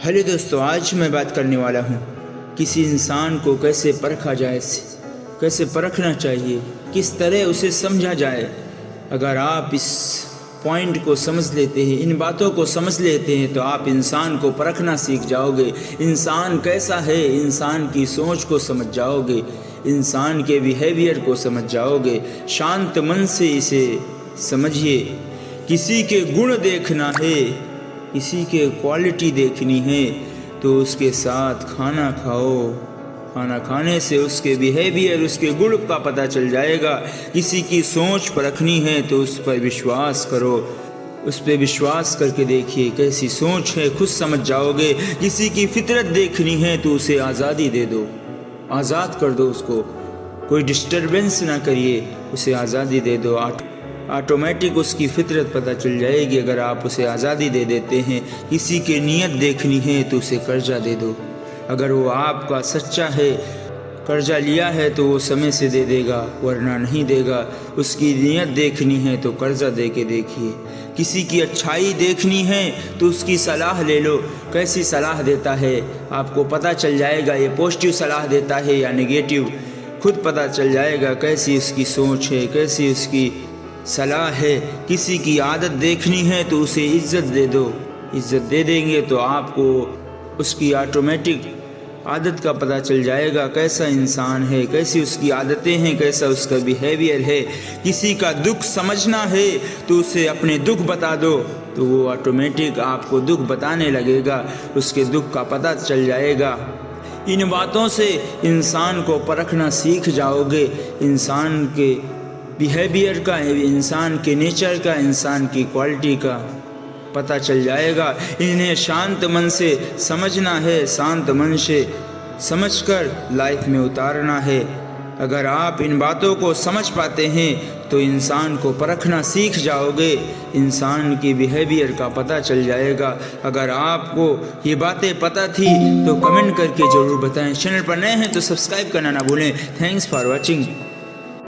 Hello दोस्तों, आज मैं बात करने वाला हूँ किसी इंसान को कैसे परखा जाए, कैसे परखना चाहिए, किस तरह उसे समझा जाए। अगर आप इस पॉइंट को समझ लेते हैं, इन बातों को समझ लेते हैं, तो आप इंसान को परखना सीख जाओगे। इंसान कैसा है, इंसान की सोच को समझ जाओगे, इंसान के बिहेवियर को समझ जाओगे। शांत मन से इसे समझिए। किसी के गुण देखना है, किसी के क्वालिटी देखनी है, तो उसके साथ खाना खाओ। खाना खाने से उसके बिहेवियर, उसके गुण का पता चल जाएगा। किसी की सोच परखनी है तो उस पर विश्वास करो, उस पर विश्वास करके देखिए कैसी सोच है, खुद समझ जाओगे। किसी की फितरत देखनी है तो उसे आज़ादी दे दो, आज़ाद कर दो उसको, कोई डिस्टर्बेंस ना करिए, उसे आज़ादी दे दो। ऑटोमेटिक उसकी फितरत पता चल जाएगी अगर आप उसे आज़ादी दे देते हैं। किसी की नीयत देखनी है तो उसे कर्जा दे दो। अगर वो आपका सच्चा है, कर्जा लिया है तो वो समय से दे देगा, वरना नहीं देगा। उसकी नीयत देखनी है तो कर्जा दे के देखिए। किसी की अच्छाई देखनी है तो उसकी सलाह ले लो, कैसी सलाह देता है आपको पता चल जाएगा। ये पॉजिटिव सलाह देता है या नेगेटिव, खुद पता चल जाएगा कैसी उसकी सोच है, कैसी उसकी सलाह है। किसी की आदत देखनी है तो उसे इज्जत दे दो। इज्जत दे देंगे तो आपको उसकी ऑटोमेटिक आदत का पता चल जाएगा, कैसा इंसान है, कैसी उसकी आदतें हैं, कैसा उसका बिहेवियर है। किसी का दुख समझना है तो उसे अपने दुख बता दो, तो वो ऑटोमेटिक आपको दुख बताने लगेगा, उसके दुख का पता चल जाएगा। इन बातों से इंसान को परखना सीख जाओगे। इंसान के बिहेवियर का, इंसान के नेचर का, इंसान की क्वालिटी का पता चल जाएगा। इन्हें शांत मन से समझना है, शांत मन से समझकर लाइफ में उतारना है। अगर आप इन बातों को समझ पाते हैं तो इंसान को परखना सीख जाओगे, इंसान की बिहेवियर का पता चल जाएगा। अगर आपको ये बातें पता थी तो कमेंट करके ज़रूर बताएं। चैनल पर नए हैं तो सब्सक्राइब करना ना भूलें। Thanks for watching.